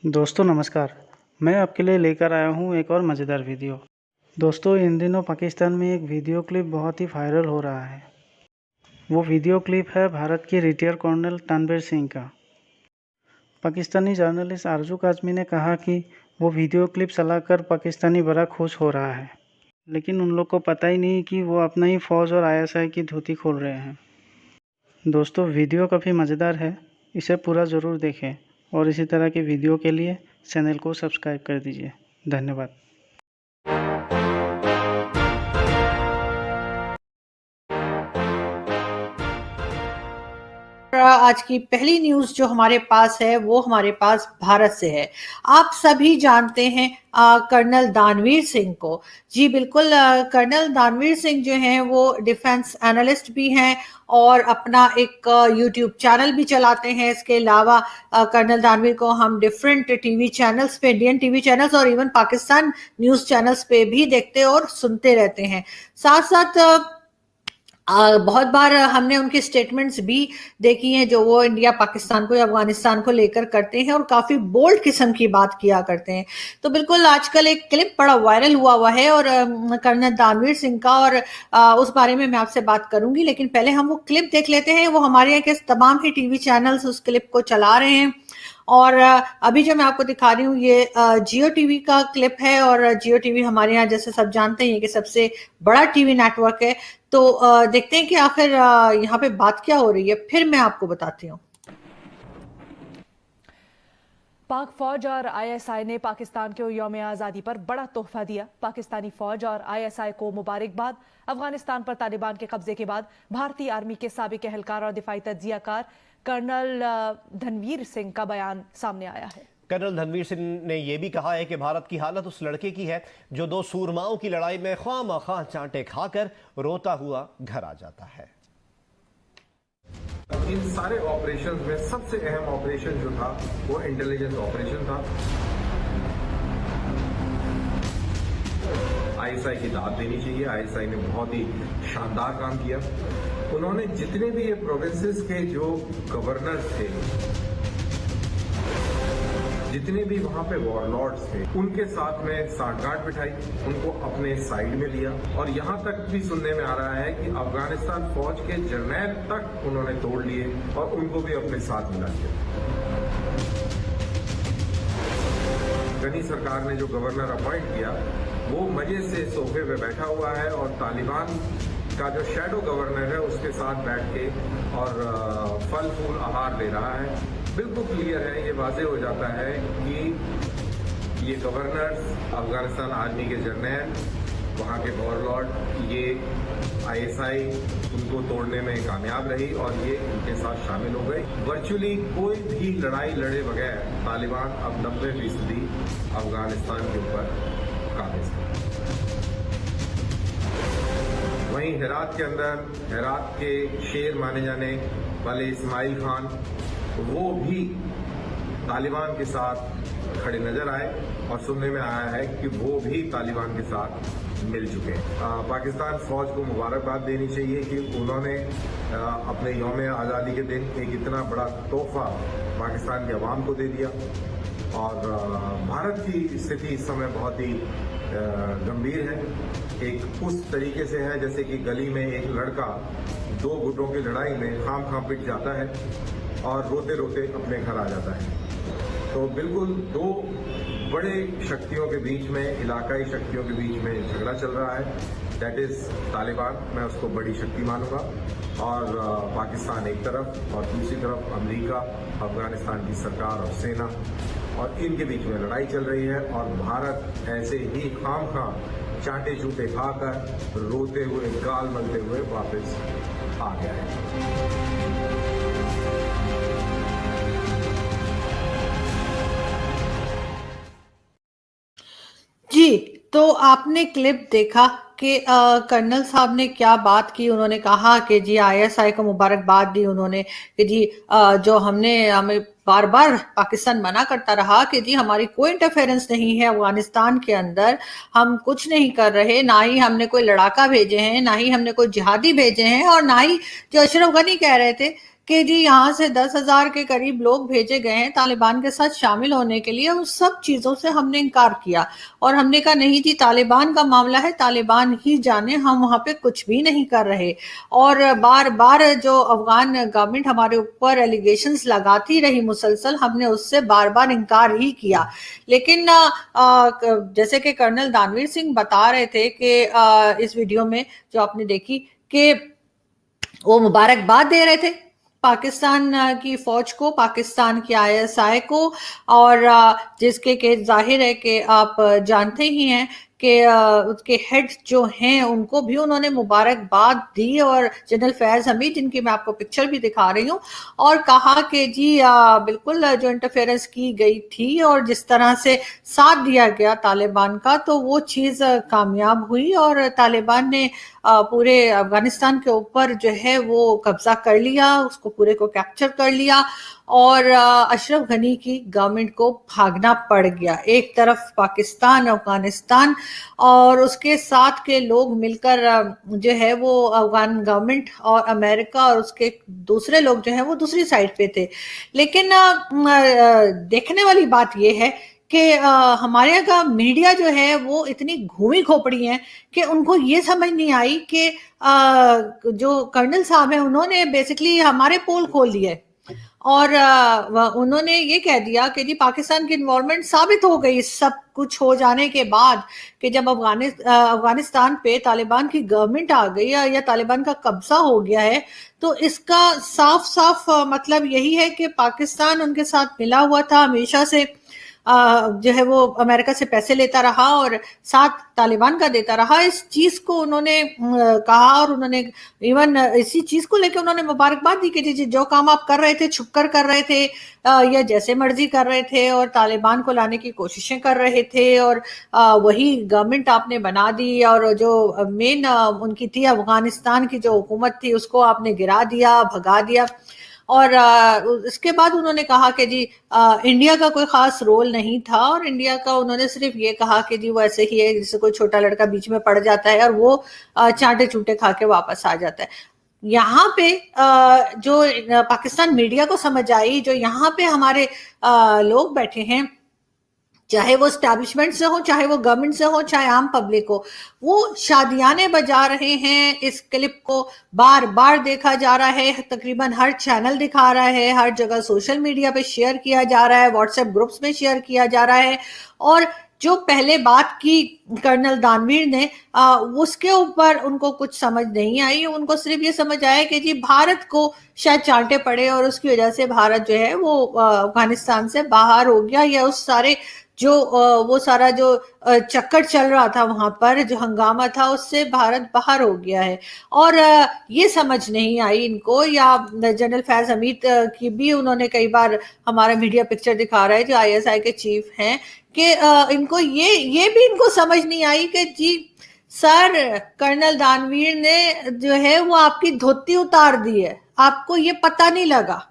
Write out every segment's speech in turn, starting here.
दोस्तों नमस्कार। मैं आपके लिए लेकर आया हूँ एक और मज़ेदार वीडियो। दोस्तों इन दिनों पाकिस्तान में एक वीडियो क्लिप बहुत ही वायरल हो रहा है। वो वीडियो क्लिप है भारत के रिटायर कर्नल तनवीर सिंह का। पाकिस्तानी जर्नलिस्ट आरजू काज़मी ने कहा कि वो वीडियो क्लिप चलाकर पाकिस्तानी बड़ा खुश हो रहा है, लेकिन उन लोग को पता ही नहीं कि वो अपना ही फ़ौज और ISI की धोती खोल रहे हैं। दोस्तों वीडियो काफ़ी मज़ेदार है, इसे पूरा ज़रूर देखें और इसी तरह की वीडियो के लिए चैनल को सब्सक्राइब कर दीजिए। धन्यवाद। आज की पहली न्यूज जो हमारे पास है वो हमारे पास भारत से है। आप सभी जानते हैं कर्नल दानवीर सिंह को। जी बिल्कुल, कर्नल दानवीर सिंह जो हैं वो डिफेंस एनालिस्ट भी हैं और अपना एक यूट्यूब चैनल भी चलाते हैं। इसके अलावा कर्नल दानवीर को हम डिफरेंट टीवी चैनल्स पे, इंडियन टीवी चैनल्स और इवन पाकिस्तान न्यूज चैनल्स पे भी देखते और सुनते रहते हैं। साथ साथ बहुत बार हमने उनकी स्टेटमेंट्स भी देखी हैं जो वो इंडिया पाकिस्तान को या अफगानिस्तान को लेकर करते हैं और काफी बोल्ड किस्म की बात किया करते हैं। तो बिल्कुल आजकल एक क्लिप बड़ा वायरल हुआ है और कर्नल दानवीर सिंह का, और उस बारे में मैं आपसे बात करूंगी, लेकिन पहले हम वो क्लिप देख लेते हैं। वो हमारे यहाँ के तमाम ही टीवी चैनल्स उस क्लिप को चला रहे हैं और अभी जो मैं आपको दिखा रही हूँ ये जियो टीवी का क्लिप है और जियो टीवी हमारे यहाँ जैसे सब जानते हैं कि सबसे बड़ा टीवी नेटवर्क है। तो देखते हैं कि आखिर यहाँ पे बात क्या हो रही है, फिर मैं आपको बताती हूँ। पाक फौज और ISI ने पाकिस्तान को यौम आज़ादी पर बड़ा तोहफा दिया। पाकिस्तानी फौज और ISI को मुबारकबाद। अफगानिस्तान पर तालिबान के कब्जे के बाद भारतीय आर्मी के साबिक एहलकार और दिफाई तज्जियाकार कर्नल धनवीर सिंह का बयान सामने आया है। कर्नल धनवीर सिंह ने यह भी कहा है कि भारत की हालत उस लड़के की है जो दो सूरमाओं की लड़ाई में ख्वामख्वाह चांटे खाकर रोता हुआ घर आ जाता है। इन सारे ऑपरेशन में सबसे अहम ऑपरेशन जो था वो इंटेलिजेंस ऑपरेशन था। ISI की दाद देनी चाहिए। ISI ने बहुत ही शानदार काम किया। उन्होंने जितने भी ये प्रोविंसेस के जो गवर्नर्स थे, जितने भी वहां पे वॉरलॉर्ड्स थे, उनके साथ में सांठगांठ बिठाई, उनको अपने साइड में लिया और यहां तक भी सुनने में आ रहा है कि अफगानिस्तान फौज के जर्नैल तक उन्होंने तोड़ लिए और उनको भी अपने साथ मिला लिया। गनी सरकार ने जो गवर्नर अपॉइंट किया वो मजे से सोफे पे बैठा हुआ है और तालिबान का जो शैडो गवर्नर है उसके साथ बैठ के और फल फूल आहार ले रहा है। बिल्कुल क्लियर है, ये वाजे हो जाता है कि ये गवर्नर्स, अफगानिस्तान आर्मी के जर्नैल, वहाँ के वॉरलॉर्ड, ये ISI उनको तोड़ने में कामयाब रही और ये उनके साथ शामिल हो गए। वर्चुअली कोई भी लड़ाई लड़े बगैर तालिबान अब 90% अफगानिस्तान के ऊपर काबिज है। वहीं हेरात के अंदर, हेरात के शेर माने जाने वाले इस्माइल खान, वो भी तालिबान के साथ खड़े नजर आए और सुनने में आया है कि वो भी तालिबान के साथ मिल चुके हैं। पाकिस्तान फौज को मुबारकबाद देनी चाहिए कि उन्होंने अपने यौम आज़ादी के दिन एक इतना बड़ा तोहफा पाकिस्तान की आवाम को दे दिया और भारत की स्थिति इस समय बहुत ही गंभीर है। एक उस तरीके से है जैसे कि गली में एक लड़का दो गुटों की लड़ाई में खाम पिट जाता है और रोते रोते अपने घर आ जाता है। तो बिल्कुल दो बड़े शक्तियों के बीच में, इलाकाई शक्तियों के बीच में झगड़ा चल रहा है। दैट इज तालिबान, मैं उसको बड़ी शक्ति मानूंगा, और पाकिस्तान एक तरफ और दूसरी तरफ अमेरिका, अफगानिस्तान की सरकार और सेना, और इनके बीच में लड़ाई चल रही है और भारत ऐसे ही खाम चांटे चूटे खाकर रोते हुए, गाल मलते हुए वापस आ गया है। जी, तो आपने क्लिप देखा कि कर्नल साहब ने क्या बात की। उन्होंने कहा कि जी ISI को मुबारकबाद दी उन्होंने कि जी जो हमें बार बार पाकिस्तान मना करता रहा कि जी हमारी कोई इंटरफेरेंस नहीं है अफगानिस्तान के अंदर, हम कुछ नहीं कर रहे, ना ही हमने कोई लड़ाका भेजे हैं, ना ही हमने कोई जिहादी भेजे हैं, और ना ही जो अशरफ गनी कह रहे थे कि जी यहाँ से 10,000 के करीब लोग भेजे गए हैं तालिबान के साथ शामिल होने के लिए, उन सब चीजों से हमने इनकार किया और हमने कहा नहीं जी, तालिबान का मामला है, तालिबान ही जाने, हम वहां पे कुछ भी नहीं कर रहे। और बार बार जो अफगान गवर्नमेंट हमारे ऊपर एलिगेशंस लगाती रही मुसलसल, हमने उससे बार बार इनकार ही किया। लेकिन जैसे कि कर्नल दानवीर सिंह बता रहे थे कि इस वीडियो में जो आपने देखी कि वो मुबारकबाद दे रहे थे पाकिस्तान की फौज को, पाकिस्तान की आईएसआई को, और जिसके के जाहिर है कि आप जानते ही हैं कि उसके हेड जो हैं उनको भी उन्होंने मुबारकबाद दी, और जनरल फैज हमीद, जिनकी मैं आपको पिक्चर भी दिखा रही हूँ, और कहा कि जी बिल्कुल जो इंटरफेरेंस की गई थी और जिस तरह से साथ दिया गया तालिबान का, तो वो चीज़ कामयाब हुई और तालिबान ने पूरे अफगानिस्तान के ऊपर जो है वो कब्जा कर लिया, उसको पूरे को कैप्चर कर लिया, और अशरफ गनी की गवर्नमेंट को भागना पड़ गया। एक तरफ पाकिस्तान, अफगानिस्तान और उसके साथ के लोग मिलकर जो है वो अफगान गवर्नमेंट और अमेरिका और उसके दूसरे लोग जो है वो दूसरी साइड पे थे। लेकिन देखने वाली बात ये है कि हमारे यहाँ का मीडिया जो है वो इतनी घूमी खोपड़ी है कि उनको ये समझ नहीं आई कि जो कर्नल साहब है उन्होंने बेसिकली हमारे पोल खोल दिए और उन्होंने ये कह दिया कि जी पाकिस्तान की इन्वॉल्वमेंट साबित हो गई सब कुछ हो जाने के बाद, कि जब अफगानिस्तान पे तालिबान की गवर्नमेंट आ गई या तालिबान का कब्जा हो गया है, तो इसका साफ साफ मतलब यही है कि पाकिस्तान उनके साथ मिला हुआ था हमेशा से, जो है वो अमेरिका से पैसे लेता रहा और साथ तालिबान का देता रहा। इस चीज को उन्होंने कहा और उन्होंने इवन इसी चीज को लेकर उन्होंने मुबारकबाद दी कि जी जो काम आप कर रहे थे, छुपकर कर रहे थे या जैसे मर्जी कर रहे थे और तालिबान को लाने की कोशिशें कर रहे थे, और वही गवर्नमेंट आपने बना दी, और जो मेन उनकी थी अफगानिस्तान की जो हुकूमत थी उसको आपने गिरा दिया, भगा दिया। और इसके बाद उन्होंने कहा कि जी इंडिया का कोई खास रोल नहीं था, और इंडिया का उन्होंने सिर्फ ये कहा कि जी वो ऐसे ही है जैसे कोई छोटा लड़का बीच में पड़ जाता है और वो चांटे चूंटे खा के वापस आ जाता है। यहाँ पे जो पाकिस्तान मीडिया को समझ आई, जो यहाँ पे हमारे लोग बैठे हैं, चाहे वो स्टैब्लिशमेंट से हो, चाहे वो गवर्नमेंट से हो, चाहे आम पब्लिक हो, वो शादियाने बजा रहे हैं। इस क्लिप को बार बार देखा जा रहा है, तकरीबन हर चैनल दिखा रहा है, हर जगह सोशल मीडिया पे शेयर किया जा रहा है, व्हाट्सएप ग्रुप्स में शेयर किया जा रहा है। और जो पहले बात की कर्नल दानवीर ने उसके ऊपर उनको कुछ समझ नहीं आई, उनको सिर्फ ये समझ आया कि जी भारत को शायद चांटे पड़े और उसकी वजह से भारत जो है वो अफगानिस्तान से बाहर हो गया, या उस सारे जो वो सारा जो चक्कर चल रहा था वहां पर, जो हंगामा था, उससे भारत बाहर हो गया है। और ये समझ नहीं आई इनको, या जनरल फैज हमीद की भी उन्होंने कई बार, हमारा मीडिया पिक्चर दिखा रहा है जो आईएसआई के चीफ हैं, कि इनको ये भी इनको समझ नहीं आई कि जी सर कर्नल दानवीर ने जो है वो आपकी धोती उतार दी है, आपको ये पता नहीं लगा।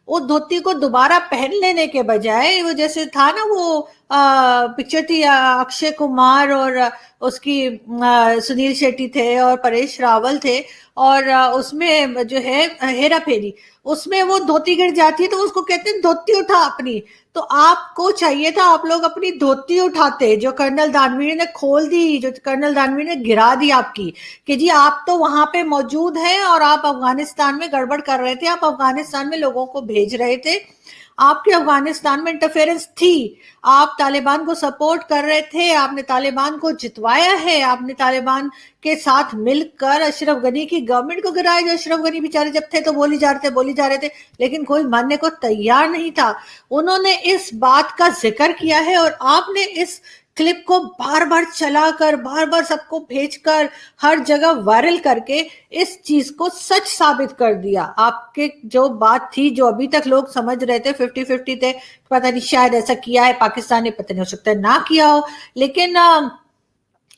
वो धोती को दोबारा पहन लेने के बजाय, वो जैसे था ना वो पिक्चर थी अक्षय कुमार और उसकी सुनील शेट्टी थे और परेश रावल थे, और उसमें जो है हेरा फेरी, उसमें वो धोती गिर जाती है तो उसको कहते हैं धोती उठा अपनी। तो आपको चाहिए था आप लोग अपनी धोती उठाते, जो कर्नल दानवीर ने खोल दी, जो कर्नल दानवीर ने गिरा दी आपकी, कि जी आप तो वहां पे मौजूद हैं और आप अफगानिस्तान में गड़बड़ कर रहे थे, आप अफगानिस्तान में लोगों को भेज रहे थे, आपके अफगानिस्तान में इंटरफेरेंस थी, आप तालिबान को सपोर्ट कर रहे थे, आपने तालिबान को जितवाया है, आपने तालिबान के साथ मिलकर अशरफ गनी की गवर्नमेंट को गिराया। जो अशरफ गनी बेचारे जब थे तो बोली जा रहे थे, लेकिन कोई मानने को तैयार नहीं था। उन्होंने इस बात का जिक्र किया है और आपने इस क्लिप को बार बार चलाकर, बार बार सबको भेजकर, हर जगह वायरल करके इस चीज को सच साबित कर दिया। आपके जो बात थी, जो अभी तक लोग समझ रहे थे 50-50 थे, पता नहीं शायद ऐसा किया है पाकिस्तान ने, पता नहीं, हो सकता है ना किया हो, लेकिन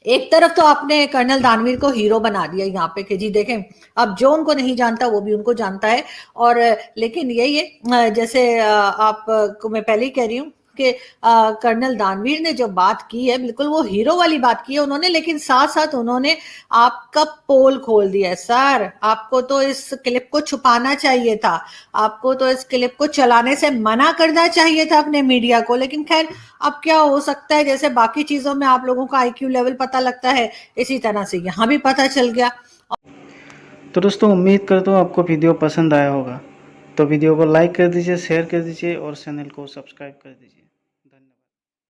एक तरफ तो आपने कर्नल दानवीर को हीरो बना दिया यहाँ पे कि जी देखें अब जो उनको नहीं जानता वो भी उनको जानता है। और लेकिन यही है, जैसे आपको मैं पहले ही कह रही हूँ, के कर्नल दानवीर ने जो बात की है, बिल्कुल वो हीरो वाली बात की है उन्होंने, लेकिन साथ साथ उन्होंने आपका पोल खोल दिया है। सर, आपको तो इस क्लिप को छुपाना चाहिए था, आपको तो इस क्लिप को चलाने से मना करना चाहिए था अपने मीडिया को, लेकिन खैर अब क्या हो सकता है, जैसे बाकी चीजों में आप लोगों का आईक्यू लेवल पता लगता है, इसी तरह से यहाँ भी पता चल गया। तो दोस्तों उम्मीद करता हूँ आपको वीडियो पसंद आया होगा, तो वीडियो को लाइक कर दीजिए, शेयर कर दीजिए और चैनल को सब्सक्राइब कर दीजिए।